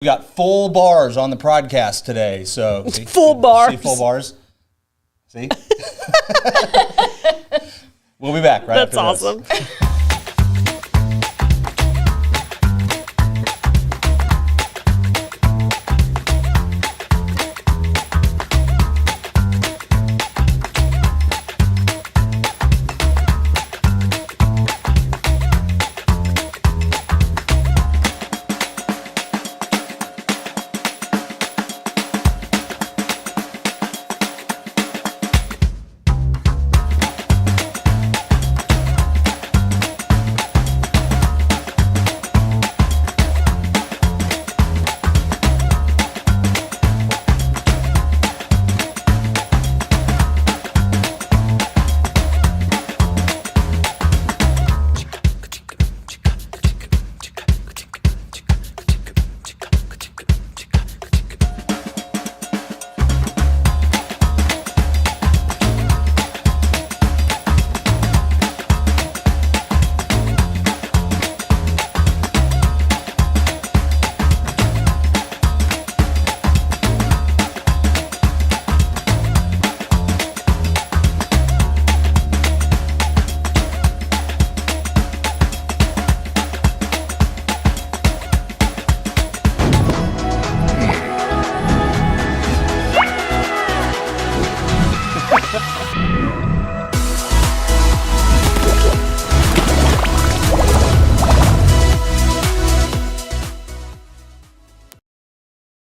We got full bars on the podcast today, so full bars. See full bars. See, we'll be back right That's after awesome. This.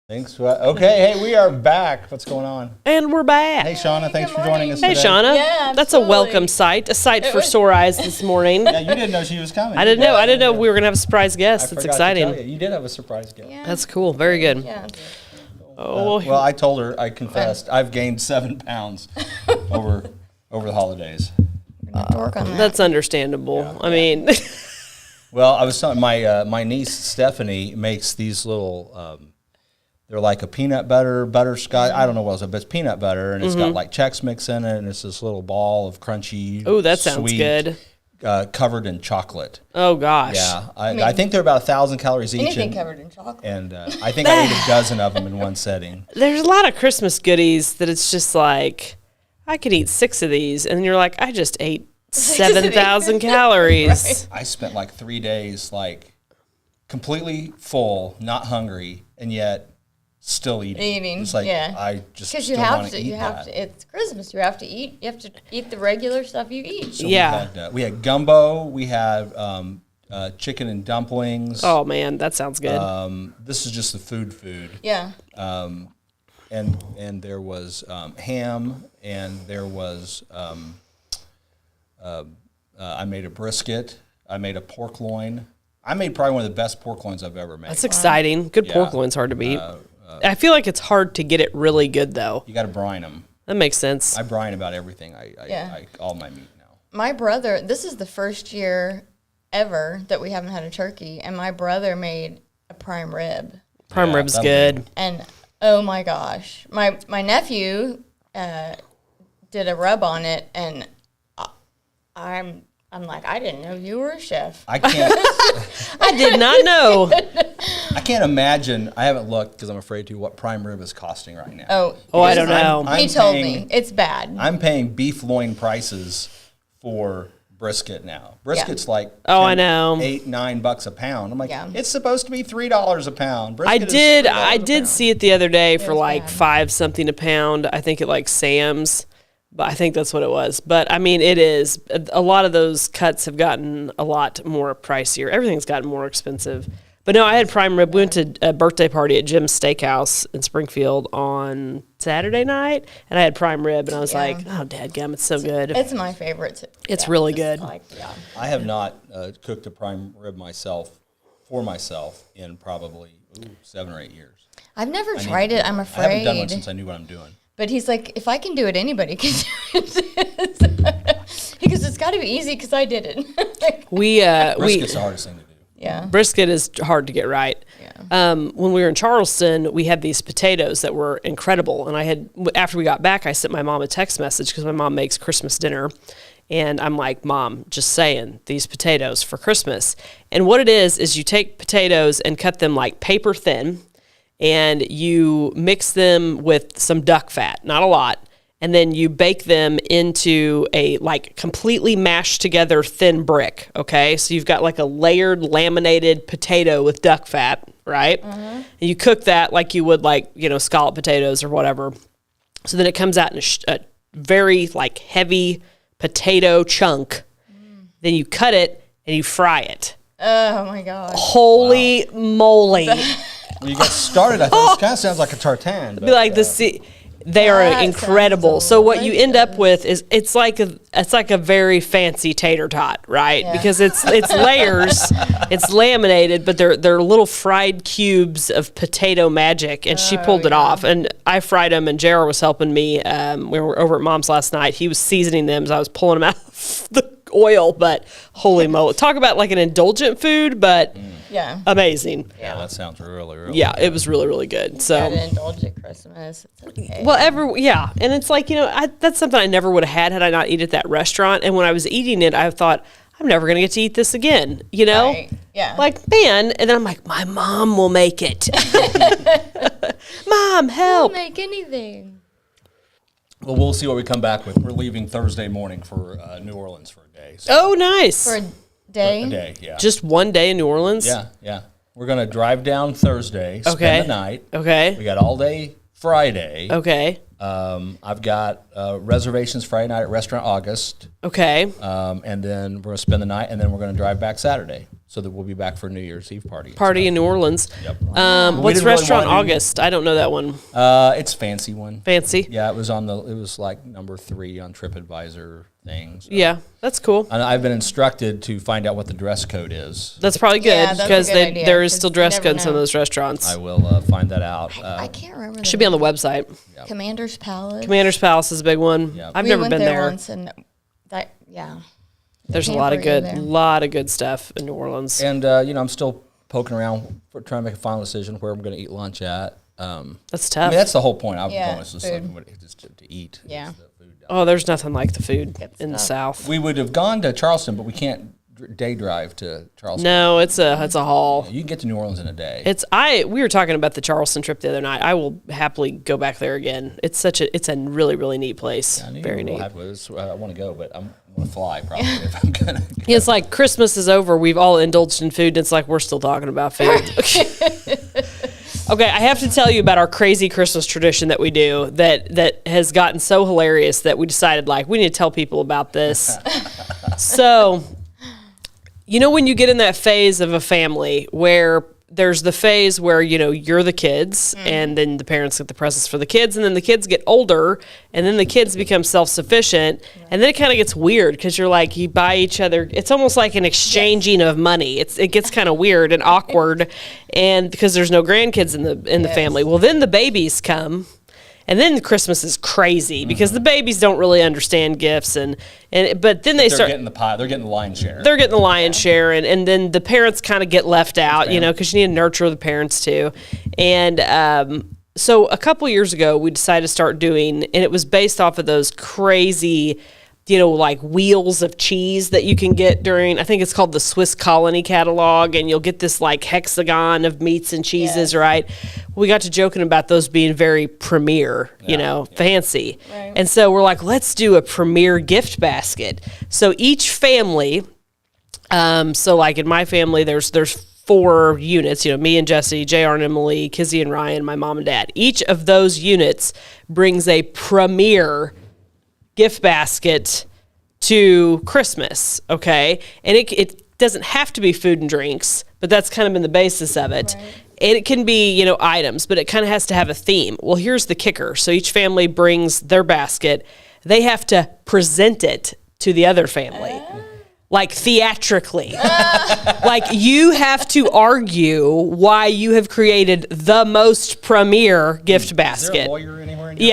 Thanks. Okay, hey, we are back. What's going on? And we're back. Hey, Shauna, thanks for joining us Hey, today. Shauna. Yeah, That's a welcome sight. A sight for sore eyes this morning. Yeah, you didn't know she was coming. I didn't know. I didn't know we were gonna have a surprise I guest. It's forgot to exciting. tell you. You did have a surprise guest. Yeah. That's cool. Very good. Yeah. Oh, Well, I told her, I confessed, I've gained 7 pounds over the holidays. Work on that. that's understandable. I mean, Well, I was telling my niece Stephanie makes these little. They're like a peanut butter butterscotch. I don't know what else, but it's peanut butter, and it's got like Chex Mix in it, and it's this little ball of crunchy. oh, that sounds sweet, good. Covered in chocolate. Oh gosh. Yeah, I think they're about 1,000 calories each. Anything covered in chocolate. And I think I ate a dozen of them in one setting. There's a lot of Christmas goodies that it's just like, I could eat 6 of these, and you're like, I just ate 7,000 calories. I spent like 3 days like completely full, not hungry, and yet still eating. It's like I just because you still have wanna to. eat You have that. to. It's Christmas. You have to eat. You have to eat the regular stuff you eat. So Yeah. we had gumbo. We had chicken and dumplings. Oh man, that sounds good. This is just the food. Yeah. And there was ham, and there was I made a brisket. I made a pork loin. I made probably one of the best pork loins I've ever made. That's exciting. Good pork loin's hard to beat. I feel like it's hard to get it really good though. You got to brine them. That makes sense. I brine about everything. I all my meat now. My brother. This is the first year ever that we haven't had a turkey, and my brother made a prime rib. Prime rib's that'll good. And oh my gosh, my nephew did a rub on it, and I'm like, I didn't know you were a chef. I can't. I did not know. I can't imagine. I haven't looked because I'm afraid to. What prime rib is costing right now? Oh, I don't know. I'm He told paying- me it's bad. I'm paying beef loin prices for brisket now. Brisket's like I know. $8-9 a pound. I'm like, Yeah. it's supposed to be $3 a pound. I Brisket is did. $3 I a did pound. see it the other day for was like bad. 5 something a pound. I think at like Sam's, but I think that's what it was. But I mean, it is. A lot of those cuts have gotten a lot more pricier. Everything's gotten more expensive. But no, I had prime rib. We went to a birthday party at Jim's Steakhouse in Springfield on Saturday night, and I had prime rib, and I was like, "Oh, dadgum, it's so good." It's my favorite. It's really good. I have not cooked a prime rib for myself in probably 7 or 8 years. I've never tried it. I'm I haven't done one afraid. since I knew what I'm doing. But he's like, if I can do it, anybody can do it. He goes, it's got to be easy because I did it. Brisket's the hardest thing to do. Yeah. Brisket is hard to get right. Yeah. When we were in Charleston, we had these potatoes that were incredible. And after we got back, I sent my mom a text message because my mom makes Christmas dinner. And I'm like, Mom, just saying, these potatoes for Christmas. And what it is you take potatoes and cut them like paper thin. and you mix them with some duck fat, not a lot. And then you bake them into a like completely mashed together thin brick. Okay. So you've got like a layered laminated potato with duck fat, right? And you cook that like you would like, scallop potatoes or whatever. So then it comes out in a very like heavy potato chunk. Then you cut it and you fry it. Oh my God. Holy moly. When you get started, I think it kind of sounds like a tartane. But, Be like they are That incredible. sounds So what you end up delicious. with is it's like a very fancy tater tot, right? Yeah. Because it's layers, it's laminated, but they're little fried cubes of potato magic, and she pulled it off. And I fried them, and JR was helping me. We were over at Mom's last night. He was seasoning them as I was pulling them out of the oil. But holy moly, talk about like an indulgent food, but Yeah. amazing. yeah, that sounds really, really Yeah, it was really, really good. So. Gotta indulge at Christmas. It's okay. Well, and it's like, that's something I never would have had I not eaten at that restaurant. And when I was eating it, I thought, I'm never going to get to eat this again, Right. Yeah. Like, man. And then I'm like, my mom will make it. Mom, help. make anything. Well, we'll see what we come back with. We're leaving Thursday morning for New Orleans for a day. So Oh, nice. For a day. a day, yeah. Just one day in New Orleans? Yeah. We're going to drive down Thursday, spend the night. Okay. We got all day Friday. Okay. I've got reservations Friday night at Restaurant August. Okay. And then we're going to spend the night, and then we're going to drive back Saturday so that we'll be back for New Year's Eve party. Party in New Orleans. Yep. What's didn't really Restaurant want to- August? I don't know that one. It's a fancy one. Fancy. Yeah, it was like number 3 on TripAdvisor things. Yeah, that's cool. And I've been instructed to find out what the dress code is. That's probably good Yeah, that's a because good idea, there is 'cause still you dress never code in some of know. those restaurants. I will find that out. I can't remember. Should be on the website. Commander's Palace. Commander's Palace is a big one. Yep. I've We never went been there. once, and yeah. There's a Can't lot of believe good, there. lot of good stuff in New Orleans. And I'm still poking around for trying to make a final decision where I'm going to eat lunch at. That's I tough. mean, that's the whole point. I'm Yeah, going. It's just, food. like, just to eat. Yeah. It's the food. Oh, there's nothing like the food Good in the stuff. South. We would have gone to Charleston, but we can't day drive to Charleston. No, it's a haul. You can get to New Orleans in a day. We were talking about the Charleston trip the other night. I will happily go back there again. It's a really, really neat place. I knew Very you were neat. happy with this. I want to go, but I'm going to fly probably if I'm going to. It's like Christmas is over. We've all indulged in food. And it's like we're still talking about food. Okay, I have to tell you about our crazy Christmas tradition that we do that has gotten so hilarious that we decided we need to tell people about this. So, when you get in that phase of a family where there's the phase where, you're the kids and then the parents get the presents for the kids and then the kids get older and then the kids become self-sufficient and then it kind of gets weird because you're like, you buy each other. It's almost like an exchanging of money. It gets kind of weird and awkward and because there's no grandkids in the family. Well, then the babies come. And then Christmas is crazy because the babies don't really understand gifts but then They're getting the pie. They're getting the lion's share. they're getting the lion's share, and then the parents kind of get left out, because you need to nurture the parents too. And so a couple years ago, we decided to start doing, and it was based off of those crazy, like wheels of cheese that you can get during, I think it's called the Swiss Colony catalog, and you'll get this like hexagon of meats and cheeses, right? We got to joking about those being very premier, fancy. Right. And so we're like, let's do a premier gift basket. So each family, so like in my family, there's 4 units, me and Jesse, JR and Emily, Kizzy and Ryan, my mom and dad. Each of those units brings a premier gift basket to Christmas, okay? And it doesn't have to be food and drinks, but that's kind of been the basis of it. Right. And it can be, items, but it kind of has to have a theme. Well, here's the kicker. So each family brings their basket. They have to present it to the other family. Like theatrically. Like you have to argue why you have created the most premier gift basket. Is there a lawyer anywhere in here?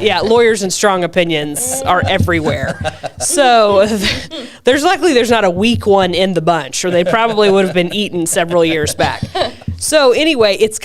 Yeah, lawyers and strong opinions are everywhere. So there's not a weak one in the bunch, or they probably would have been eaten several years back. So anyway, this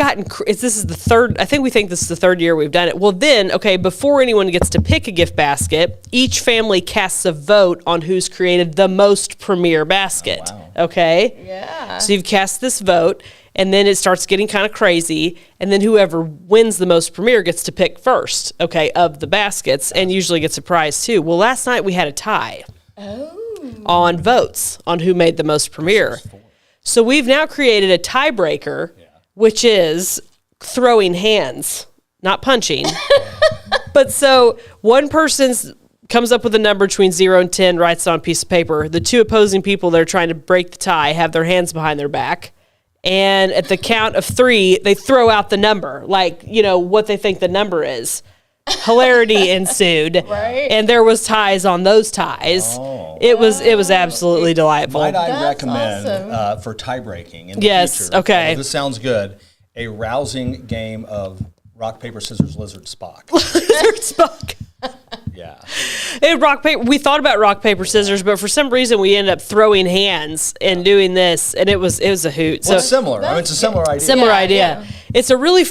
is the third, I think we think this is the third year we've done it. Well then, okay, before anyone gets to pick a gift basket, each family casts a vote on who's created the most premier basket. Oh, wow. Okay? Yeah. So you've cast this vote, and then it starts getting kind of crazy, and then whoever wins the most Premier gets to pick first, okay, of the baskets, and usually gets a prize too. Well, last night we had a tie on votes on who made the most Premier. So we've now created a tiebreaker, which is throwing hands, not punching. But so one person's comes up with a number between 0 and 10, writes it on a piece of paper. The two opposing people that are trying to break the tie have their hands behind their back. And at the count of 3, they throw out the number, like, what they think the number is. Hilarity ensued. Right. And there was ties on those ties. Oh. It was absolutely delightful. Might I That's recommend awesome. for tie breaking in the Yes, future? okay. This sounds good. A rousing game of rock, paper, scissors, lizard, Spock. Lizard Spock. Yeah. And rock paper. We thought about rock paper scissors, but for some reason we ended up throwing hands and doing this, and it was a hoot. Well, it's similar. I mean, it's a similar idea. Similar Yeah, idea. yeah. It's a really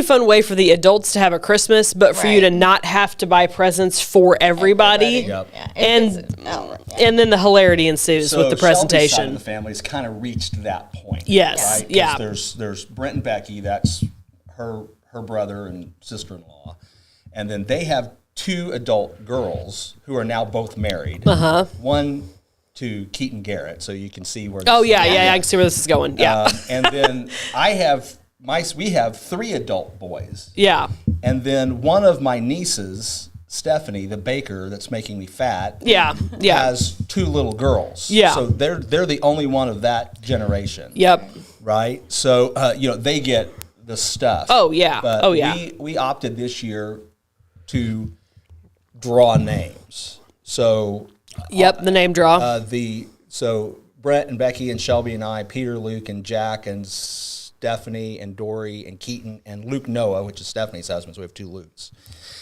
fun way for the adults to have a Christmas, but for you to Right. not have to buy presents for everybody. Yep. Yeah, And and then the hilarity ensues So with the Shelby's side of presentation. the family's kind of reached that point. Yes, Right? 'Cause yeah. There's Brent and Becky. That's her brother and sister-in-law, and then they have 2 adult girls who are now both married. One to Keaton Garrett, so you can see where. Oh this- yeah, I can see where this is going. Yeah, And then we have 3 adult boys. yeah, And then one of my nieces, Stephanie, the baker that's making me fat, yeah. has 2 little girls. Yeah. So they're the only one of that generation. Yep. Right. So they get the stuff. Oh, yeah. But Oh, yeah. We opted this year to draw names. So Yep. The name draw. so Brett and Becky and Shelby and I, Peter, Luke, and Jack and Stephanie and Dory and Keaton and Luke Noah, which is Stephanie's husband, so we have 2 Lukes.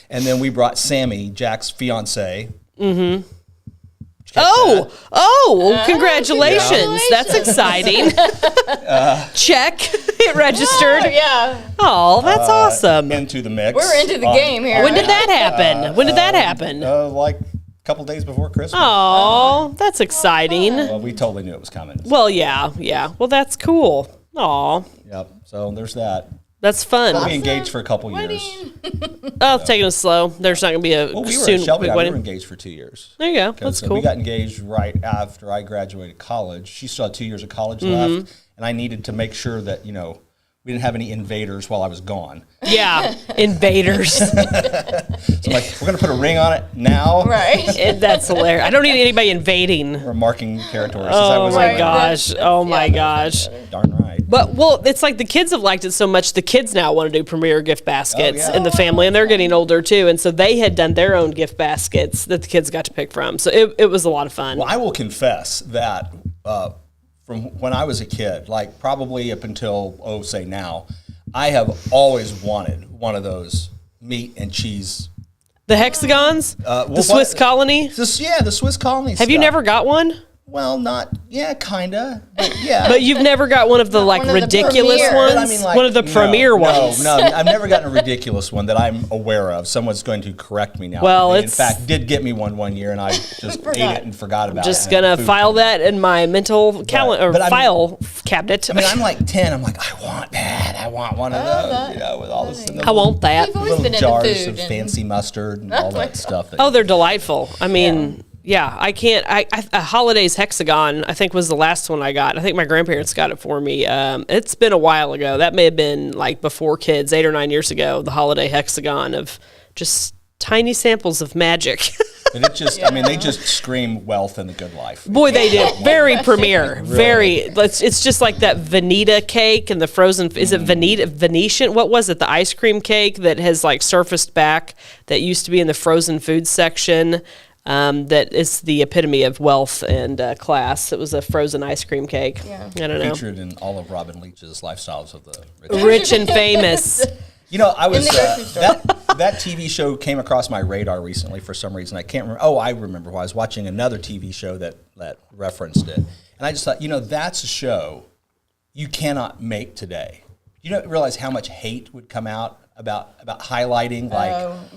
And then we brought Sammy, Jack's fiance. Mm-hmm. Oh, congratulations. Yeah. That's exciting. Check. It registered. Oh, yeah. Oh, that's awesome. Into the mix. We're into the game here. When did that happen? When did that happen? Like a couple days before Christmas. Oh, that's exciting. Well, we totally knew it was coming. Well, yeah. Well, that's cool. Aw, Yep. So there's that. that's We'll fun. be engaged for a couple years. Oh, taking it slow. There's not going to be a Well, we were soon at Shelby. quick We were wedding. engaged for 2 years. There you go. 'Cause, That's cool. We got engaged right after I graduated college. She still had 2 years of college Mm-hmm. left, and I needed to make sure that we didn't have any invaders while I was gone. Yeah, invaders. So I'm like, we're gonna put a ring on it now. Right. That's hilarious. I don't need anybody invading. We're marking territory. Since I Oh was my away. gosh. Oh my gosh. Darn right. But it's like the kids have liked it so much. The kids now want to do Premier gift baskets Oh, yeah. in the family, and they're getting older too. And so they had done their own gift baskets that the kids got to pick from. So it was a lot of fun. Well, I will confess that from when I was a kid, like probably up until say now, I have always wanted one of those meat and cheese. The hexagons, the well, Swiss what- colony. The Swiss colony. Have you never got one? Well, not kinda, but yeah. But you've never got one of the one of the ridiculous premier. ones. But I mean, like, one of the premier ones. No, I've never gotten a ridiculous one that I'm aware of. Someone's going to correct me now. Well, They, it's- in fact, did get me one year, and I just ate it and forgot about it. Just and gonna food file came. that in my mental calendar but I mean- file cabinet. I mean, I'm like 10. I'm like, I want that. I want one of those. With all this. I want that. We've always Little been into jars food of and- fancy mustard and all that stuff. That Oh, they're delightful. I mean, yeah, I can't. A Holidays Hexagon, I think, was the last one I got. I think my grandparents got it for me. It's been a while ago. That may have been like before kids, 8 or 9 years ago. The Holiday Hexagon of just tiny samples of magic. But it just, I mean, they just scream wealth and the good life. Boy, they do. Very premier. Very. It's just like that Veneta cake and the frozen. Is it Venetian? What was it? The ice cream cake that has like surfaced back that used to be in the frozen food section. That is the epitome of wealth and class. It was a frozen ice cream cake. Yeah. I don't know. Featured in all of Robin Leach's Lifestyles of the Rich. Rich and famous. I was the grocery store. that TV show came across my radar recently for some reason. I can't remember. Oh, I remember. I was watching another TV show that referenced it, and I just thought, that's a show you cannot make today. You don't realize how much hate would come out about highlighting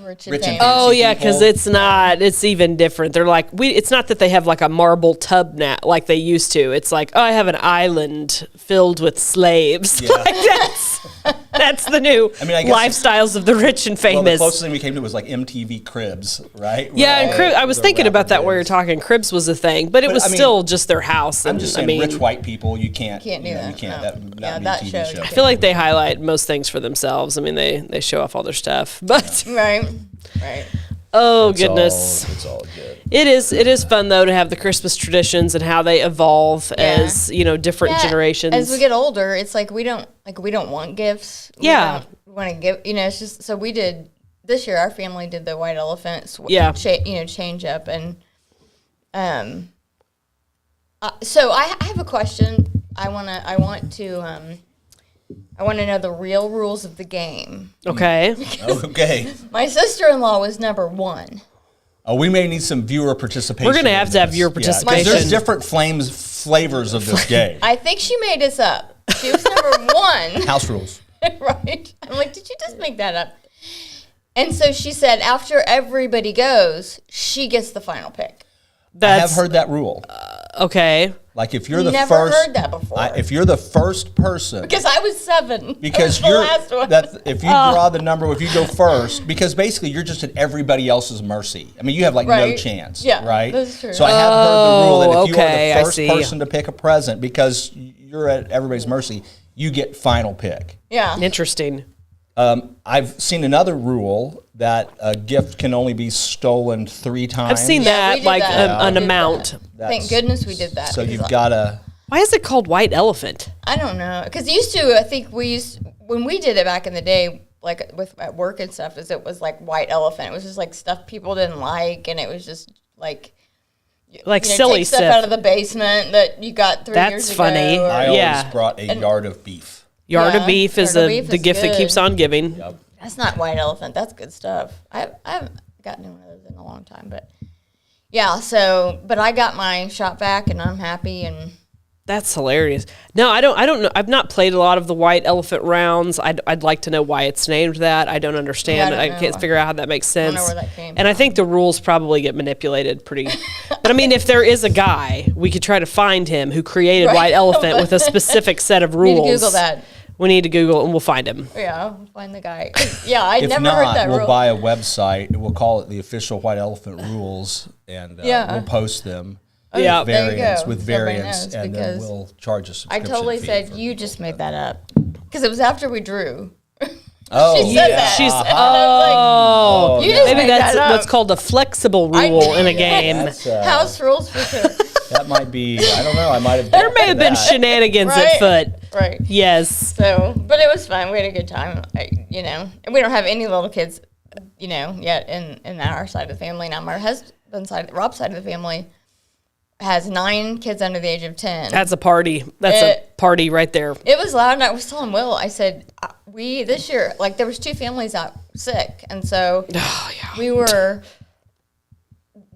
rich and and fancy Oh yeah, because people. it's not. It's even different. They're like it's not that they have like a marble tub now like they used to. It's like, oh, I have an island filled with slaves. Yeah. Like that's the new I guess lifestyles of the rich and Well, the famous. closest thing we came to was like MTV Cribs, right? Yeah, and Where all I was the thinking about rapper that while you're dudes- talking. Cribs was a thing, but it was I mean, still just their house. I'm And just I saying, mean, rich white people, you can't do you that, can't. no. That Yeah, be that a TV show, show. you I feel like they highlight most things for themselves. I mean, they show off all their stuff, but Right. oh It's goodness. it's all good. It is fun though to have the Christmas traditions and how they evolve as different Yeah, generations. As we get older, it's like we don't want gifts. Yeah. We want to give. It's just so we did this year. Our family did the white elephant. Change up and So I have a question. I want to know the real rules of the game. Okay. Okay. My sister-in-law was number 1. Oh, we may need some viewer participation. We're gonna in have to have this. viewer 'cause participation. there's different flavors of this game. I think she made this up. She was number 1. House rules. Right? I'm like, did you just make that up? And so she said, after everybody goes, she gets the final pick. I have heard that rule. Okay. Like if you're the Never first, heard that before. if you're the first person, Because I was 7. because I was the you're last one. that if you draw the number, if you go first, because basically you're just at everybody else's mercy. I mean, you have like no Right. chance, Yeah, right? that's true. So I have heard the rule that if you okay, are I the first see. person to pick a present, because you're at everybody's mercy, you get final pick. Yeah. Interesting. I've seen another rule that a gift can only be stolen 3 times. I've seen Yeah, we that, did like that. an We did amount. that. Thank goodness we did that. So because you've got to. Why is it called white elephant? I don't know. Because I think when we did it back in the day, like at work and stuff, it was like white elephant. It was just like stuff people didn't like, and it was just like Silly take stuff stuff. out of the basement that you got 3 years That's ago. funny. or- I Yeah. always brought a yard of beef. Yard Yeah, of beef is yard of beef the is gift that good. keeps on giving. Yep. That's not white elephant. That's good stuff. I haven't gotten one of those in a long time, but yeah. So, but I got my shot back, and I'm happy. And That's hilarious. No, I don't know. I've not played a lot of the white elephant rounds. I'd like to know why it's named that. I don't understand Yeah, I it. don't I can't know. figure out how that makes sense. know where that came and I think the rules probably get manipulated pretty. But I mean, if there is a guy, we could try to find him who created Right. white elephant with a specific set of rules. need to Google that. We need to Google it and we'll find him. Yeah, I'll find the guy. Yeah, I If never not, heard that we'll rule. buy a website. We'll call it the official White Elephant Rules, and Yeah. we'll post them. Yeah. There you variants go. with So everybody variants, knows, and then because we'll charge a I subscription totally fee said for you people. just made that up because it was after we drew. Oh, She said that. She's And I was oh, You just maybe made that's that up. what's called a flexible rule in a game. That's, like, house rules for sure. that might be. I don't know. I might have. There may have been shenanigans at Right. foot. Right. Yes. So, but it was fun. We had a good time. And we don't have any little kids, yet in our side of the family. Now, my husband's side, Rob's side of the family, has 9 kids under the age of 10. That's a party. That's a party right there. It was loud, and I was telling Will, I said, we, this year, like, there was 2 families out sick, and so we were,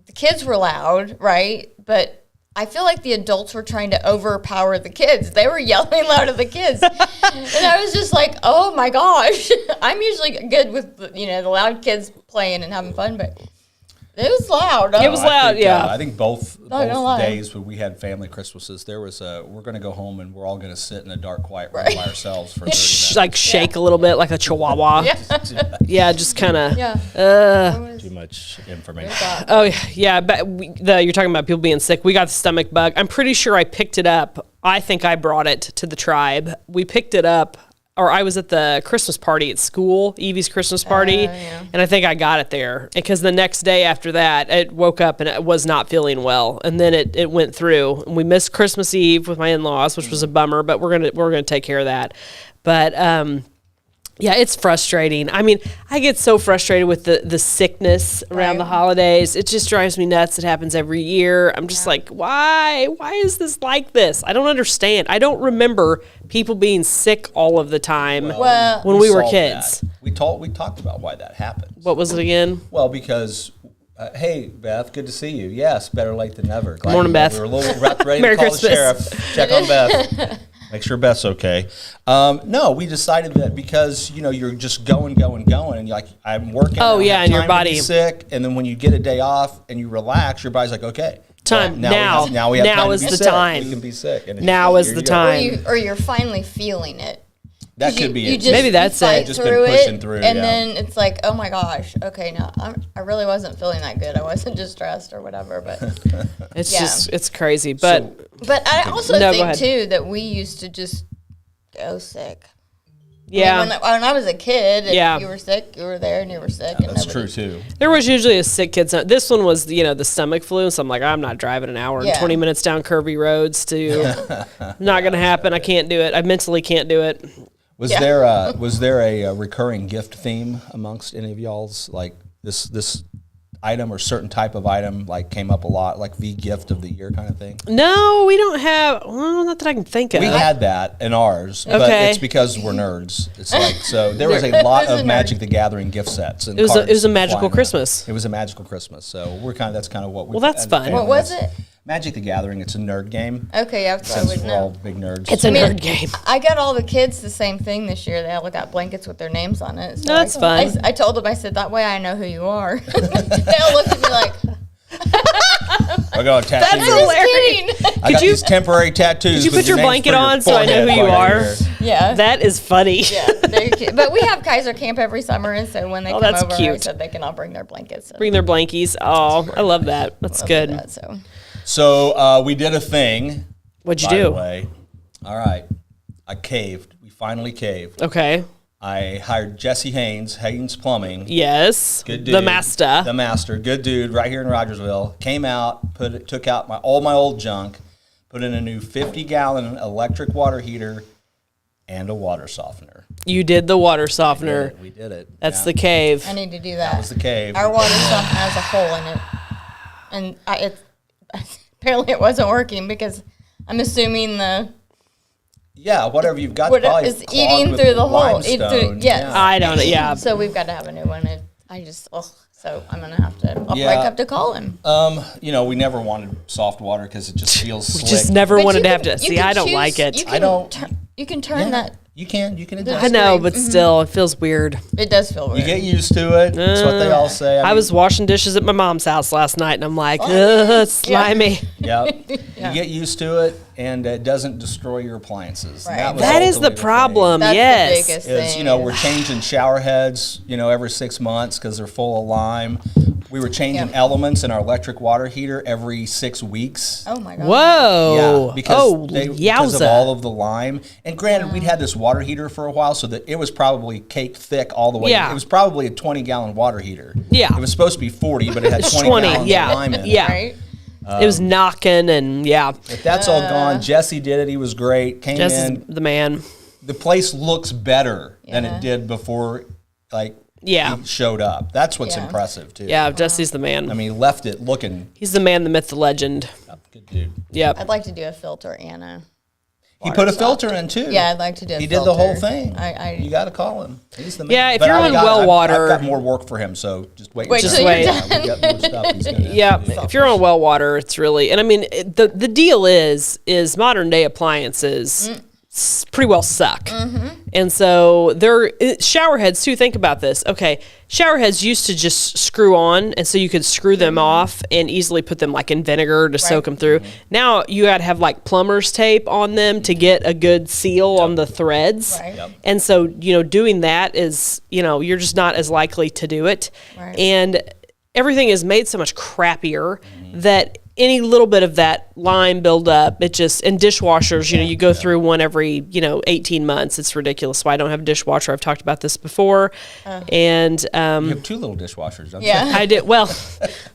the kids were loud, right? But I feel like the adults were trying to overpower the kids. They were yelling loud at the kids. And I was just like, oh, my gosh. I'm usually good with, the loud kids playing and having fun, but it was loud. It was loud, yeah. I think both gonna lie. days when we had family Christmases, there was we're going to go home and we're all going to sit in a dark, quiet room by ourselves for 30 minutes. Like shake a little bit like a chihuahua. Yeah, just kind of. Yeah. Too much information. Oh yeah, but you're talking about people being sick. We got the stomach bug. I'm pretty sure I picked it up. I think I brought it to the tribe. We picked it up, or I was at the Christmas party at school, Evie's Christmas party, and I think I got it there. Because the next day after that, I woke up and it was not feeling well, and then it went through. And we missed Christmas Eve with my in-laws, which was a bummer, but we're gonna take care of that. But yeah, it's frustrating. I mean, I get so frustrated with the sickness around the holidays. It just drives me nuts. It happens every year. I'm just like, why? Why is this like this? I don't understand. I don't remember people being sick all of the time Well, when we were solved kids. that. We talked about why that happens. What was it again? Well, because, hey, Beth, good to see you. Yes, better late than never. Glad Morning, you- Beth. We were a little ready Merry to call Christmas. the sheriff. Check on Beth. Make sure Beth's okay. No, we decided that because you're just going, and you're like, I'm working. Oh, I yeah, have and your time to be body- sick, and then when you get a day off and you relax, your body's like, okay, Time. well, Now we have time is to be the sick. time. We can be sick. And Now is here the you go. time. Or you're finally feeling it. That could be You it. just, Maybe that's you fight it. Just been through pushing it, through, and yeah. then it's like, oh my gosh, okay, now I really wasn't feeling that good. I wasn't just stressed or whatever, but It's Yeah. just, it's crazy. But I also No, go think ahead. too that we used to just go sick. yeah. I mean, when I was a kid, if Yeah. you were sick, you were there, and you were sick. And That's nobody- true too. There was usually a sick kid. This one was, the stomach flu. So I'm like, I'm not driving an hour and Yeah. 20 minutes down curvy roads not going to happen. I can't do it. I mentally can't do it. Was Yeah. there a recurring gift theme amongst any of y'all's, like this item or certain type of item like came up a lot, like the gift of the year kind of thing? No, we don't have, well, not that I can think of. We had that in ours, but Okay. it's because we're nerds. It's like, so there was a lot There's of a Magic the Gathering gift sets. And It was a cards magical flying around. Christmas. It was a magical Christmas. So that's kind of what we. Well, that's as a fun. family, What was that's- it? Magic the Gathering. It's a nerd game. Okay, yeah, I Since would we're all know. big nerds. It's a mean, nerd game. I got all the kids the same thing this year. They all got blankets with their names on it. So No, that's fun. I told them, I said, that way I know who you are. They all looked at me like, We're going to tattoo. That's you. hilarious. I got these temporary tattoos. Could you with put your names blanket for on so I know forehead who you right are? here. Yeah. That is funny. Yeah, they're cute. But we have Kaiser Camp every summer, and so when they come that's over, I cute. said they can all bring their blankets. So Bring their blankies. Oh, I love that. That's I'll do good. that, so. So we did a thing. What'd you by the do? way. All right. I caved. We finally caved. Okay. I hired Jesse Haynes Plumbing. Yes. Good dude. The master. The master. Good dude right here in Rogersville. Came out, took out all my old junk, put in a new 50-gallon electric water heater and a water softener. You did the water softener. We did it. That's Yeah. the cave. I need to do that. That was the cave. Our water softener has a hole in it, and apparently it wasn't working because I'm assuming Yeah, whatever you've got. what probably is clogged eating with through the hole. Eat limestone. through, yes. I don't know. Yeah. So we've got to have a new one. So I'm gonna have to. I'll probably Yeah. have to call him. We never wanted soft water because it just feels slick. Just never But wanted you to have can- to. you See, can I don't choose- like it. You can I don't- you can turn that. You can adjust. I know, Right. but still, it feels weird. It does feel weird. You get used to it. That's what they all say. I mean, was washing dishes at my mom's house last night, and I'm like, slimy. Yeah. You get used to it, and it doesn't destroy your appliances. And Right. was That is the ultimately thing. problem. That's Yes. the biggest Is thing. we're changing shower heads every 6 months because they're full of lime. We were changing Yeah. elements in our electric water heater every 6 weeks. Oh my god. Whoa. Yeah, because oh, because of yowza. all of the lime. And granted, we'd had this water heater for a while, so that it was probably cake thick all the way. Yeah. It was probably a 20-gallon water heater. Yeah. It was supposed to be 40, but it had 20, 20, gallons yeah. of lime in it. Yeah. Right. It was knocking, and yeah. But that's all gone. Jesse did it. He was great. Came Jess is in. the man. The place looks better than Yeah. it did before, Yeah. he showed up. That's what's Yeah. impressive, too. Yeah, Jesse's the man. I mean, he left it looking He's the man, the myth, the legend. good dude. Yep. I'd like to do a filter and a. He put a filter in, too. Yeah, I'd like to do. He a did the whole filter. thing. You got to call him. He's the man. Yeah, if But you're I've on got- well I've water- got more work for him, so just wait. Wait until- till you're wait. done. We got more stuff he's gonna Yeah, do. if you're on well water, it's really, and I mean, the deal is modern day appliances pretty well suck. And so shower heads too. Think about this. Okay, shower heads used to just screw on, and so you could screw them off and easily put them like in vinegar to soak them through. Now you got to have like plumber's tape on them to get a good seal on the threads. Right. Yep. And so doing that is you're just not as likely to do it. Right. And everything is made so much crappier that any little bit of that lime buildup, it just, and dishwashers, you go through one every, 18 months. It's ridiculous why I don't have a dishwasher. I've talked about this before. And You have 2 little dishwashers, don't you? Yeah. I did, well,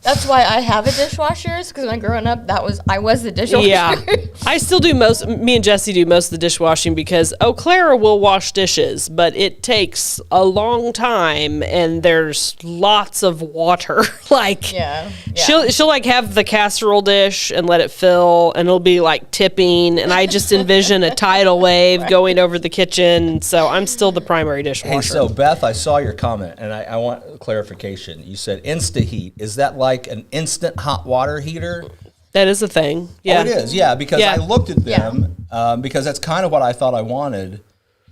That's why I have a dishwasher. Because when growing up, I was the dishwasher. yeah. I still do me and Jesse do most of the dishwashing because Clara will wash dishes, but it takes a long time and there's lots of water. Yeah. She'll like have the casserole dish and let it fill, and it'll be like tipping, and I just envision a tidal wave going over the kitchen. So I'm still the primary dishwasher. Hey, so Beth, I saw your comment, and I want clarification. You said InstaHeat. Is that like an instant hot water heater? That is a thing. Yeah. Oh, it is, yeah, because Yeah. I looked at them because that's kind of what I thought I wanted,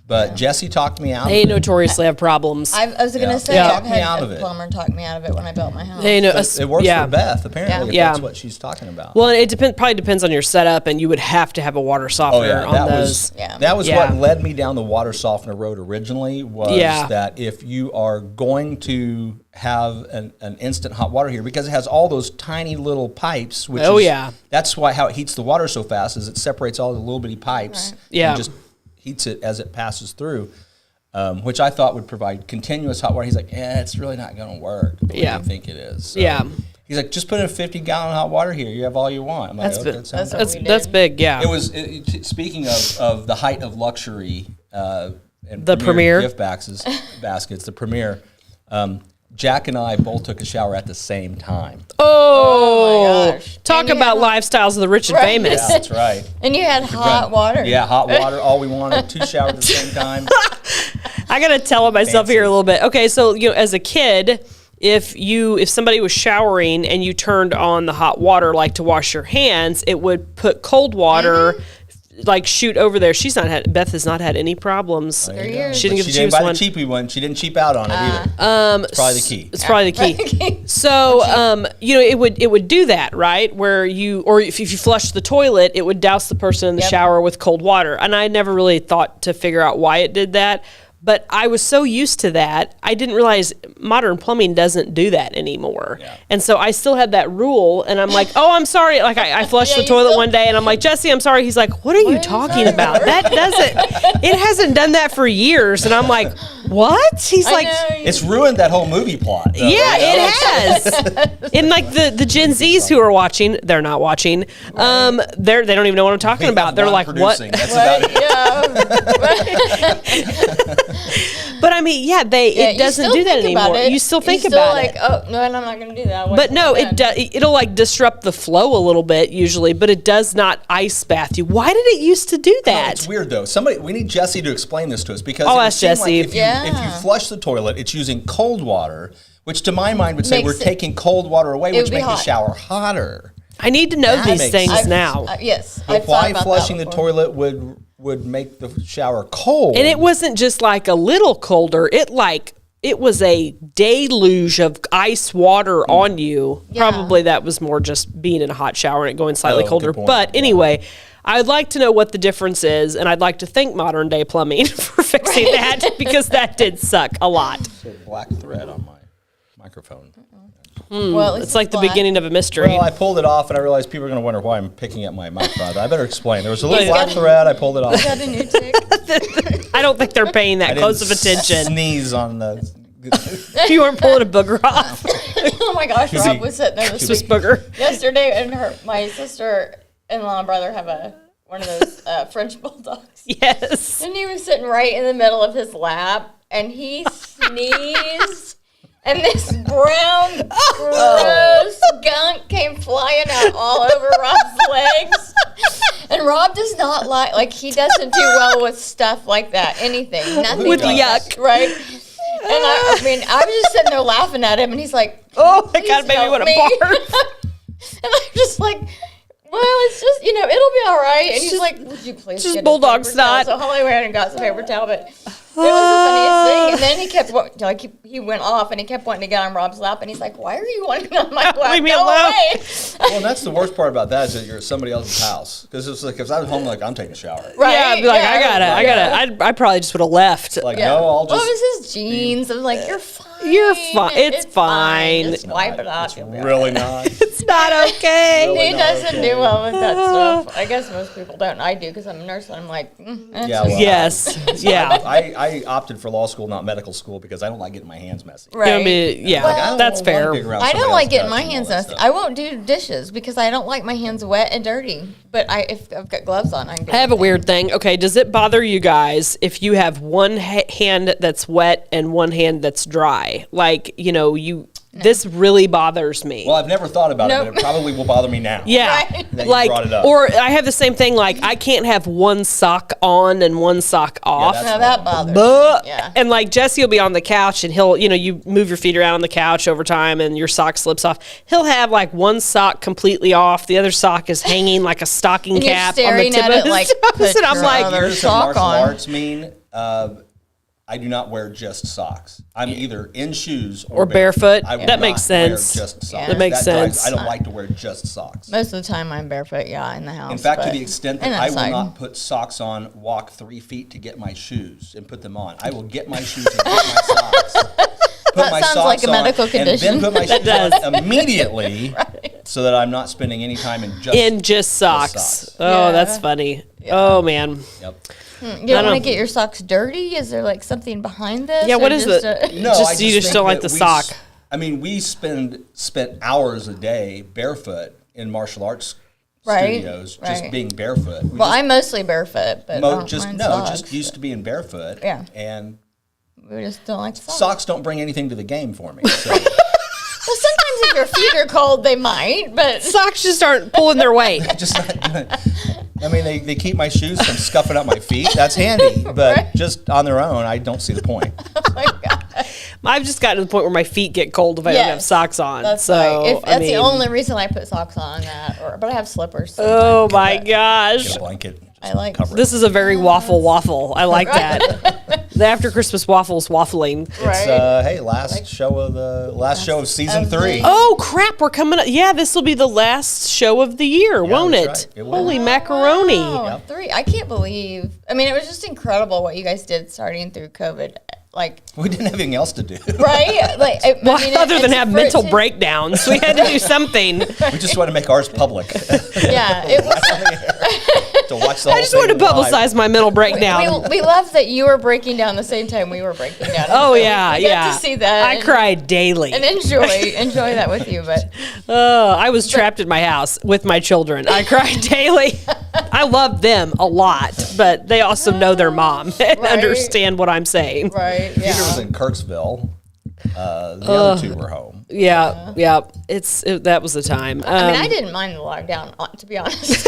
but Jesse talked me out They of it. notoriously have problems. I was going to say, Yeah. I've Talk me had out of a it. plumber talk me out of it when I built my house. They know, But it works for Beth, apparently, if Yeah. that's what she's talking about. Well, it probably depends on your setup, and you would have to have a water softener on that those. was Yeah. that was Yeah. what led me down the water softener road originally. Was Yeah. that if you are going to have an instant hot water heater, because it has all those tiny little pipes, which that's why how it heats the water so fast is it separates all the little bitty pipes Yeah. and just heats it as it passes through. Which I thought would provide continuous hot water. He's like, it's really not going to work the way you think it is. So Yeah. He's like, just put in a 50-gallon hot water heater. You have all you want. I'm like, That's okay, big. that sounds That's good. what we That's did. big, yeah. It was speaking of the height of luxury and The Premier gift baskets, the Premier. Jack and I both took a shower at the same time. Oh, my gosh. talk And you about had- lifestyles of the rich and Right. famous. Yeah, that's right. And you had hot water. Yeah, hot water. All we wanted, 2 showers at the same time. I gotta tell myself Fancy. here a little bit. Okay, so as a kid, if somebody was showering and you turned on the hot water, like to wash your hands, it would put cold water. Like shoot over there. Beth has not had any problems. There you years. go. She didn't But get the she didn't cheapest buy one. the cheapy one. She didn't cheap out on it either. It's probably the key. It's probably the key. So, it would do that, right? Where if you flush the toilet, it would douse the person in the shower with cold water. And I never really thought to figure out why it did that. But I was so used to that, I didn't realize modern plumbing doesn't do that anymore. Yeah. And so I still had that rule, and I'm like, oh, I'm sorry. Like I flushed the toilet one day, and I'm like, Jesse, I'm sorry. He's like, what are you talking about? It hasn't done that for years. And I'm like, what? He's like, It's ruined that whole movie plot. Though, yeah, you know? it has. And like the Gen Zs who are watching, they're not watching. They don't even know what I'm talking about. They're like, what? That's about it. But I mean, it doesn't do that anymore. You still think about it. Oh no, and I'm not going to do that. But no, it'll like disrupt the flow a little bit usually, but it does not ice bath you. Why did it used to do No, that? it's weird though. We need Jesse to explain this to us because I'll it would ask seem Jesse. Like if you flush the toilet, it's using cold water, which to my mind would say Makes we're taking cold water away, which would be makes the hot. shower hotter. I need to know That these makes things sense. now. Yes. But I've why thought about flushing that the before. toilet would make the shower cold? And it wasn't just like a little colder. It was a deluge of ice water on you. Yeah. Probably that was more just being in a hot shower and it going slightly Oh, colder. good point. But anyway, I'd like to know what the difference is, and I'd like to thank modern day plumbing for fixing that because that did suck a lot. There's a black thread on my microphone. Well, at least It's like the black. beginning of a mystery. Well, I pulled it off, and I realized people are going to wonder why I'm picking up my microphone. I better explain. There was a little black thread. I pulled it off. Is that a new tick? I don't think they're paying that I close didn't of attention. Sneeze on the. You weren't pulling a booger off. Oh my gosh, Is Rob he- was sitting there this Swiss week booger. yesterday, and my sister-in-law and brother have one of those French bulldogs, Yes. and he was sitting right in the middle of his lap, and he sneezed, and this brown gross gunk came flying out all over Rob's legs. And Rob does not like he doesn't do well with stuff like that. Anything, nothing With like yuck. that, right? And I mean, I was just sitting there laughing at him, and he's like, Oh, my "Please God, made me help want to me." barf. And I'm just like, well, it's just, it'll be all right. And he's like, would you please just get a bulldog paper towel? snot. So Holly went and got some paper towel, but it was the funniest thing. And then he kept, he went off and he kept wanting to get on Rob's lap. And he's like, why are you wanting to get on my lap? Leave me Go alone. away. Well, that's the worst part about that is that you're at somebody else's house. Because it's like if I was home, like I'm taking a shower. Right? Yeah, I'd be like, Yeah. I gotta. I probably just would have left. Like Yeah. no, I'll Well, just. it was his jeans. I was like, you're fine. You're fine. It's fine. Just wipe it off. You'll be all Really right. not. It's not okay. He not doesn't okay. do well with that stuff. I guess most people don't. I do because I'm a nurse and I'm like, that's Yeah, just- well, Yes. Yeah. I opted for law school, not medical school, because I don't like getting my hands messy. You know, right. yeah, Like, I don't that's wanna fair. dig around I somebody don't like else's getting my guts and all hands that nasty. stuff. I won't do dishes because I don't like my hands wet and dirty. But if I've got gloves on, I can do I have a anything. weird thing. Okay, does it bother you guys if you have one hand that's wet and one hand that's dry? Like, you This really bothers me. Well, I've never thought about it, but it probably will bother me now. Yeah, Right. That you brought it up. or I have the same thing. Like, I can't have one sock on and one sock off. that's No, that bothers But, me. Yeah. and like Jesse will be on the couch and he'll, you move your feet around on the couch over time and your sock slips off. He'll have like one sock completely off, the other sock is hanging like a stocking And you're cap on the staring tip at of it his like, toes. put And I'm your like, other Here's sock what martial on. arts mean. I do not wear just socks. I'm either in shoes Or barefoot. I will That not makes wear sense. just socks. Yeah. That makes drives- sense. I don't like to wear just socks. Most of the time I'm barefoot, in the house. In fact, to but- the extent and that I will outside. not put socks on, walk 3 feet to get my shoes and put them on. I will get my shoes and get my socks. Put That my sounds socks like a on, medical condition. And then put my shoes does. on immediately so that I'm not spending any time in just socks. socks. Oh, Yeah. that's funny. Oh man. Yep. You I don't don't- want to get your socks dirty? Is there like something behind this? Yeah, or what is just it? a- No, Just- you just think don't like that the we sock. I mean, we spent hours a day barefoot in martial arts Right, studios, just right. being barefoot. We Well, just, I'm mostly barefoot, but I don't mind socks, just used to being barefoot. Yeah. And We just don't like socks. socks don't bring anything to the game for me. So. Well, sometimes if your feet are cold, they might, but Socks just aren't pulling their weight. just I mean, they keep my shoes from scuffing up my feet. That's handy, but Right. just on their own, I don't see the point. oh my God. I've just gotten to the point where my feet get cold if I don't have Yes, socks on. That's so right. If, I that's mean, the only reason I put socks on that, but I have slippers. Oh sometimes, my but gosh. Get a blanket. I like cover it. This is a very waffle. I like that. The after Christmas waffles waffling. Right. Hey, last show of season of the- 3. Oh crap, we're coming up. Yeah, this will be the last show of the year, won't it? that's right. It will. Holy macaroni. Wow, Yep. 3. I can't believe. I mean, it was just incredible what you guys did starting through COVID. Like, We didn't have anything else to do. right? Like, I Well, mean, other than it's have for it mental to- breakdowns, we had to do something. We just want to make ours public. Yeah, it was. To watch the I whole just wanted thing to live. publicize my mental breakdown. We love that you were breaking down the same time we were breaking down. Oh So yeah, we got yeah. to see that. I and- cried daily. and enjoy that with you. But I was trapped in my house with my children. I cried daily. I love them a lot, but they also know their mom and Right. understand what I'm saying. right, Peter was yeah. in Kirksville. The other two were home. Yeah, yeah. That was the time. I mean, I didn't mind the lockdown, to be honest.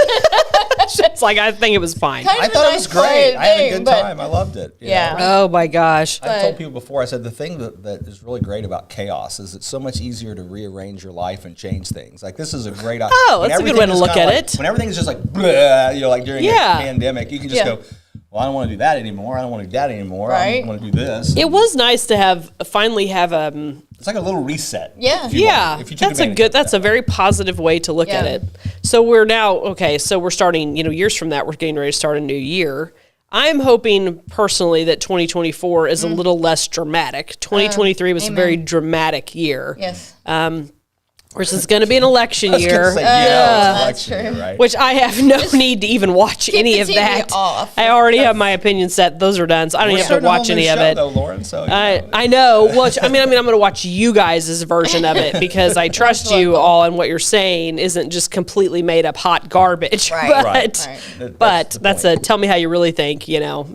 it's like I think it was fine. Kind of I a thought it nice was great. quiet I had a thing, good but- time. I loved it. you Yeah. know? Oh my gosh. I've told But- people before, I said the thing that is really great about chaos is it's so much easier to rearrange your life and change things. Like this is a great Oh, that's a good way to look at it. When everything's just like, bleh, like during Yeah. a pandemic, you can just Yeah. go, well, I don't want to do that anymore. I don't want to do that anymore. Right. I want to do this. It was nice to finally have It's like a little reset. Yeah. if you yeah, want, if you took that's a advantage good. of That's that. a very positive way to look at Yeah. it. So we're now okay. So we're starting. Years from that, we're getting ready to start a new year. I'm hoping personally that 2024 is a little less dramatic. 2023 was a very amen. dramatic year. Yes. Of course, it's going to be an election I was gonna year. say, that's it's election true. year, right? Which I have no need to even watch any the of TV that. off. I already have my opinion set. Those are done, so I don't We're even have to starting a whole watch new any of show, it. though, Lauren. So you know. I know. Well, I mean, I'm going to watch you guys' version of it because I trust you all, and what you're saying isn't just completely made up hot garbage. Right. But, Right. but the that's point. a tell me how you really think,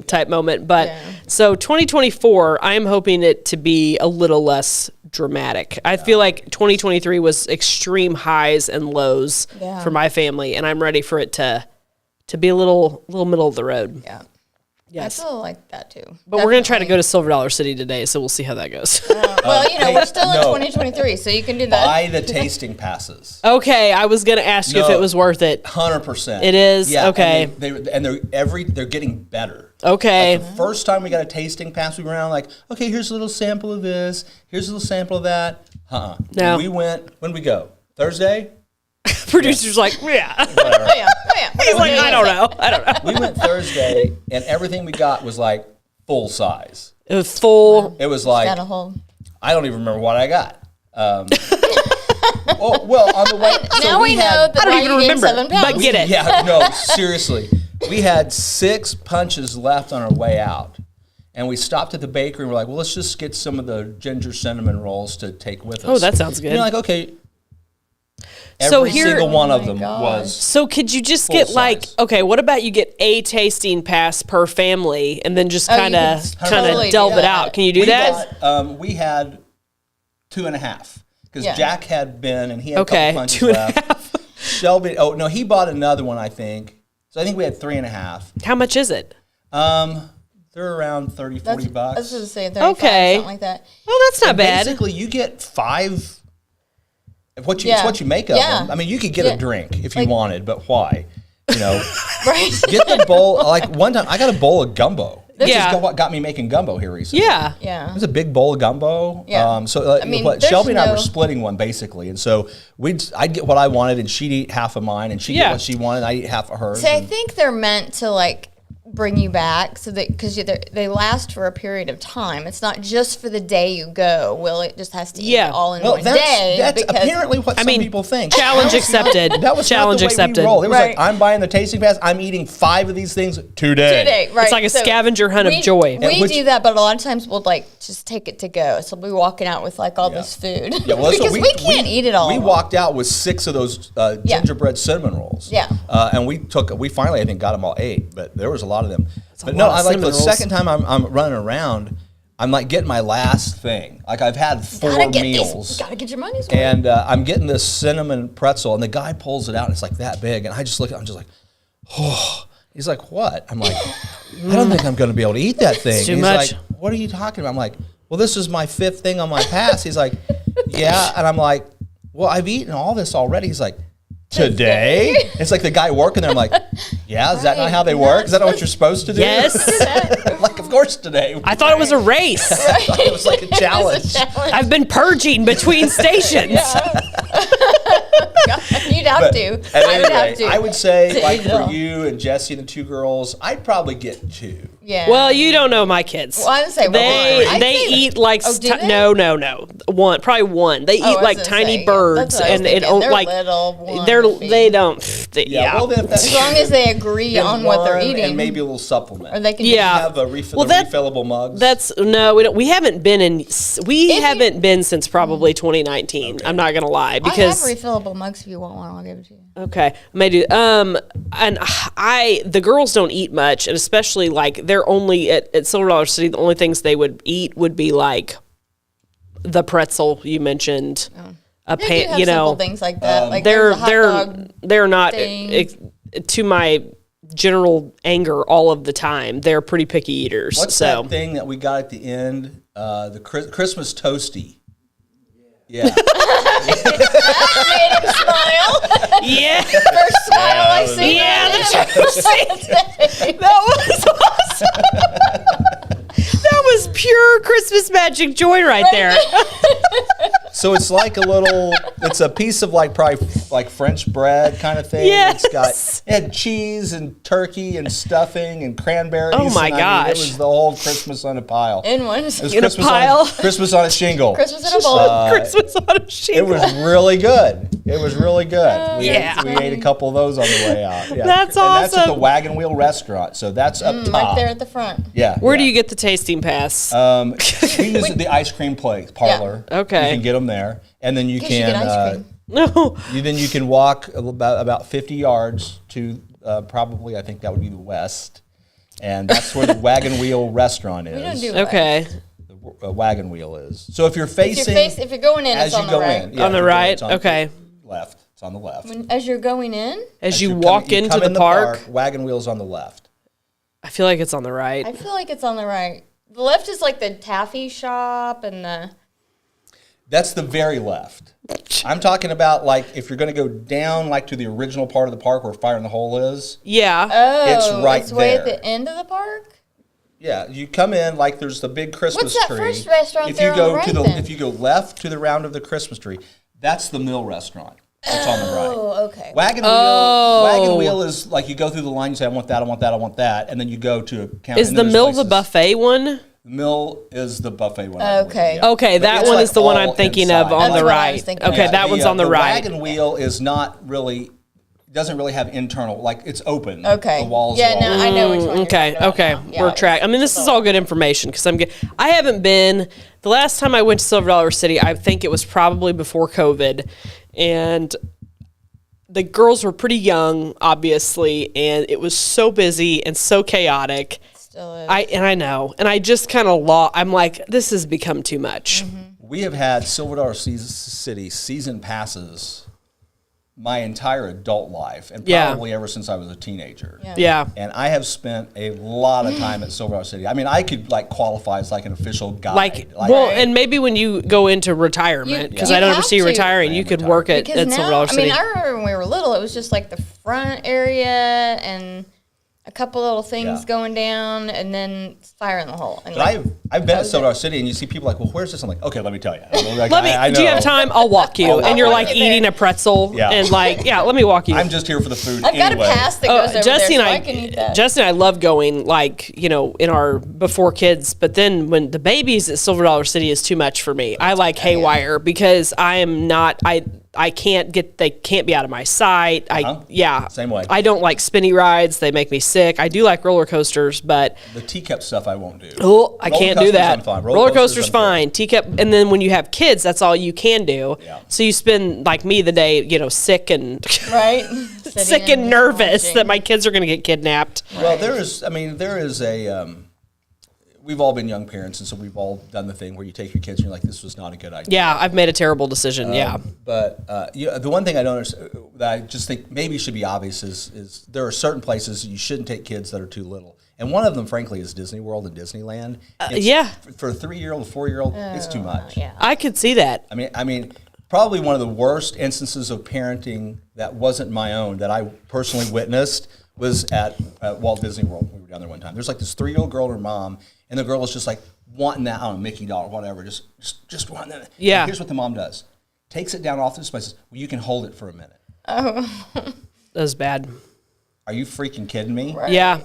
type moment. But Yeah. so 2024, I'm hoping it to be a little less dramatic. I feel like 2023 was extreme highs and lows Yeah. for my family, and I'm ready for it to be a little middle of the road. Yeah. Yes. I feel like that too. But we're going to try to go to Silver Dollar City today, so we'll see how that goes. Well, hey, we're still in no. 2023, so you can do that. Buy the tasting passes. Okay, I was going to ask you if No. it was worth it. 100%. It is? Yeah, Okay. And they're getting better. Okay. Like the first time we got a tasting pass, we went around like, okay, here's a little sample of this, here's a little sample of that. No. We went. When did we go? Thursday. Producer's like, yeah. Whatever. Oh, yeah. Oh, yeah. He's like, I don't know. We went Thursday, and everything we got was like full size. It was full. It was like Got a whole. I don't even remember what I got. Well, on the way. so Now we know had- that I don't why even you gained remember, 7 pounds. but get it. Yeah, no, seriously. We had 6 punches left on our way out. And we stopped at the bakery and we're like, well, let's just get some of the ginger cinnamon rolls to take with us. Oh, that sounds good. And you're like, okay. So Every here- single one Oh of my them gosh. was. So could you just Full get like, size. okay, what about you get a tasting pass per family and then just Oh, you kind of could totally do delve it that. out? Can you do we that? got, we had 2.5. because Yeah. Jack had been, and he had Okay, a couple punches 2.5. left. Shelby, oh no, he bought another one, I think. So I think we had 3.5. How much is it? They're around 30, 40 bucks. I was going to say 35, Okay. something like that. Oh, that's not bad. Basically, you get 5. It's what you make of Yeah. them. I mean, you could get a drink if you wanted, but why? You know, Right. get the bowl. Like one time, I got a bowl of gumbo. This Yeah. is what got me making gumbo here recently. Yeah. Yeah. It was a big bowl of gumbo. Yeah. So I mean, what there's Shelby and I were no- splitting one basically, and so I'd get what I wanted, and she'd eat half of mine, and she'd Yeah. get what she wanted, and I'd eat half of hers. See, I and- think they're meant to like bring you back so that because they last for a period of time. It's not just for the day you go. Will it just has to eat Yeah. it all in well, one day? that's because apparently what some people think. Challenge That was not- accepted. That was Challenge not the way accepted. we roll. It was Right. like, I'm buying the tasting pass. I'm eating 5 of these things today. today, right? It's like a scavenger hunt of joy. We which- do that, but a lot of times we'll like just take it to go. So we'll be walking out with like all this food Yeah, well, so because we can't eat it all. We walked out with 6 of those Yeah. gingerbread cinnamon rolls. Yeah. And we finally, I think, got them all 8, but there was a lot of them. But a no, lot of I like the cinnamon rolls. second time I'm running around, I'm like getting my last thing. Like I've had 4 meals. Gotta get your money's worth. And I'm getting this cinnamon pretzel, and the guy pulls it out, and it's like that big. And I just look at it, I'm just like, oh. He's like, what? I'm like, I don't think I'm going to be able to eat that thing. too He's much. like, what are you talking about? I'm like, well, this is my 5th thing on my pass. He's like, yeah. And I'm like, well, I've eaten all this already. He's like, today? It's like the guy working there. I'm like, yeah, is that not how they work? Is that not what you're supposed to do? Yes. Like, of course today. I thought it was a race. I thought it was like a challenge. I've been purging between stations. You'd have But to. at I any would have rate, to. I would say, to like eat it for all. you and Jesse and the 2 girls, I'd probably get 2. Yeah. Well, you don't know my kids. Well, I would say they one. they eat like Oh, do they? no probably one. They Oh, I eat was like gonna tiny say, yeah. birds That's what I was and it thinking. don't They're like little, one they're would be- they don't yeah. Well, then if that's as long as they agree then on what they're one eating, And maybe a little supplement. or they can. Yeah. Have a Well, that- refillable mugs. That's no, we don't. We haven't been in. We If haven't been since probably 2019. I'm not gonna lie I have because refillable mugs if you want one. I'll give it to you. okay, I may do. And the girls don't eat much, and especially like they're only at Silver Dollar City. The only things they would eat would be like the pretzel you mentioned, a They do pan. have You know, simple things like that. Like they're there's a hot dog. they're not thing. to my general anger all of the time. They're pretty picky eaters. What's so that thing that we got at the end? The Christmas toasty. Yeah. Made him smile. yeah. First smile I see. Yeah, that was awesome. That was pure Christmas magic joy right there. So it's like it's a piece of like probably like French bread kind of thing. Yes. It had cheese and turkey and stuffing and cranberries. Oh, my and, gosh. it was the whole Christmas on a pile. In one. It was In a Christmas pile? On, Christmas on a shingle. Christmas in a bowl. Christmas on a sheet. It was really good. It was really good. We Yeah. ate a couple of those on the way out. Yeah. That's And that's at the awesome. Wagon Wheel Restaurant. So that's up top. Right there at the front. Yeah. Where do yeah. you get the tasting pass? We use the ice cream place parlor. Yeah. Okay. You can get them there, and then you Guess can. you get ice cream. No. Then you can walk about 50 yards to probably I think that would be the west, and that's where the Wagon Wheel Restaurant is. We don't do Okay. The Wagon Wheel is. So if you're facing, if you're going in, as it's you on the go right. in, yeah, On the if you go in, right? it's on Okay. the left. It's on the left. As you're going in, As you you walk you into come the in park, Wagon Wheel's on the left. I feel like it's on the right. I feel like it's on the right. The left is like the taffy shop and the. That's the very left. I'm talking about like if you're going to go down like to the original part of the park where Fire in the Hole is. Yeah. Oh, It's right it's way at there. the end of the park. Yeah, you come in like there's the big Christmas What's that tree. first restaurant if there you on go the right to the then? if you go left to the round of the Christmas tree, that's the Mill Restaurant. It's on the right. Oh, okay. Wagon Wheel is like you go through the line. You say I want that, I want that, I want that, and then you go to a counter. Is the Mill the buffet one? Mill is the buffet one. I believe, Okay. yeah. Okay, But that it's one like is the one I'm all thinking inside. of on That's the what I right. was thinking. Okay, that one's on the right. Wagon Wheel is not really. Doesn't really have internal, like it's open. Okay. The walls Yeah, are no, all I know which one. you're Okay, talking about okay, now. Yeah, we're track. I mean, this is all good information because I haven't been. The last time I went to Silver Dollar City, I think it was probably before COVID, and the girls were pretty young, obviously, and it was so busy and so chaotic. Still is. I know, and I just kind of I'm like, this has become too much. We have had Silver Dollar City season passes my entire adult life, and probably ever since I was a teenager. Yeah. And I have spent a lot of time at Silver Dollar City. I mean, I could like qualify as like an official guide. And maybe when you go into retirement, because I don't ever see you retiring, you could work at Silver Dollar City. I mean, I remember when we were little, it was just like the front area and a couple little things going down, and then fire in the hole. And but I've been at Silver Dollar City, and you see people like, well, where's this? I'm like, okay, let me tell you. Like, do you have time? I'll walk you. And you're like eating a pretzel, and like, let me walk you. I'm just here for the food. I've got a pass that goes over Jesse there, and so I can eat that. Justin and I love going, like, in our before kids, but then when the babies at Silver Dollar City is too much for me. I like haywire because I am not, they can't be out of my sight. Same way. I don't like spinny rides. They make me sick. I do like roller coasters, but the teacup stuff I won't do. Oh, I can't do that. Roller coaster's fine. Unfair. Teacup, and then when you have kids, that's all you can do. Yeah. So you spend like me the day, sick and sick and nervous that my kids are going to get kidnapped. Well, there is a. We've all been young parents, and so we've all done the thing where you take your kids and you're like, this was not a good idea. Yeah, I've made a terrible decision, But the one thing I don't understand, that I just think maybe should be obvious is there are certain places you shouldn't take kids that are too little. And one of them, frankly, is Disney World and Disneyland. For a 3-year-old, a 4-year-old, it's too much. Yeah. I could see that. I mean, probably one of the worst instances of parenting that wasn't my own that I personally witnessed was at Walt Disney World. We were down there one time. There's like this 3-year-old girl and her mom, and the girl was just like wanting that, I don't know, Mickey doll or whatever, just wanting that. Yeah. And here's what the mom does. Takes it down off the display, says, well, you can hold it for a minute. Oh. That was bad. Are you freaking kidding me? Right. Yeah.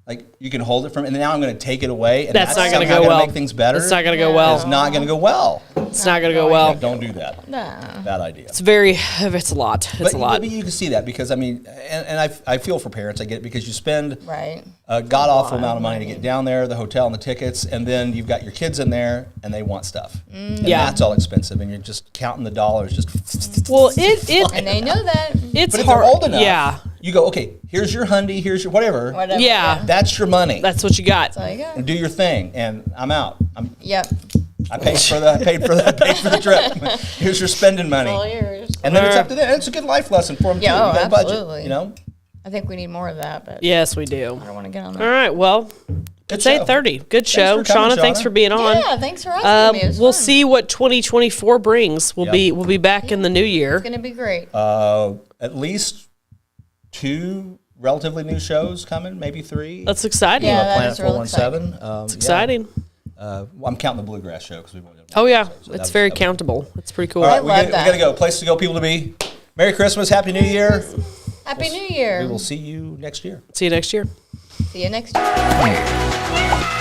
Like, you can hold it from, and then now I'm going to take it away, and That's not going to somehow go well. Make things better. It's not going to go well. It's not going to go well. It's not going to go well. Don't do that. No. Bad idea. It's a lot. It's a lot. But you can see that because, I mean, and I feel for parents. I get it because you spend Right. a god-awful amount of money to get down there, the hotel and the tickets, and then you've got your kids in there, and they want stuff. And that's all expensive, and you're just counting the dollars. Well, And they know that. it's but if hard. they're old enough, Yeah. you go, okay, here's your hundy, here's your whatever. Yeah. That's your money. That's what you got. That's all you got. And do your thing, and I'm out. Yep. I paid for the trip. Here's your spending money. All yours. And then it's up to them. It's a good life lesson for them, too. Yeah, You got a absolutely. budget, I think we need more of that, but Yes, we do. I don't want to get on that. All right. Well, it's 8:30. Good show. for coming, Shauna, thanks Shauna. for being on. Yeah, thanks for asking me. It was We'll fun. see what 2024 brings. We'll be back in the new year. It's going to be great. At least 2 relatively new shows coming, maybe 3. That's exciting. Yeah, that Planet is real 417. It's exciting. Well, I'm counting the Bluegrass show because we've only done Oh one yeah, episode, so it's that very was- countable. It's pretty cool. All right, we love got to go. Place to go, people to be. Merry Christmas, Happy New Year. Happy New Year. We will see you next year. See you next year. See you next year.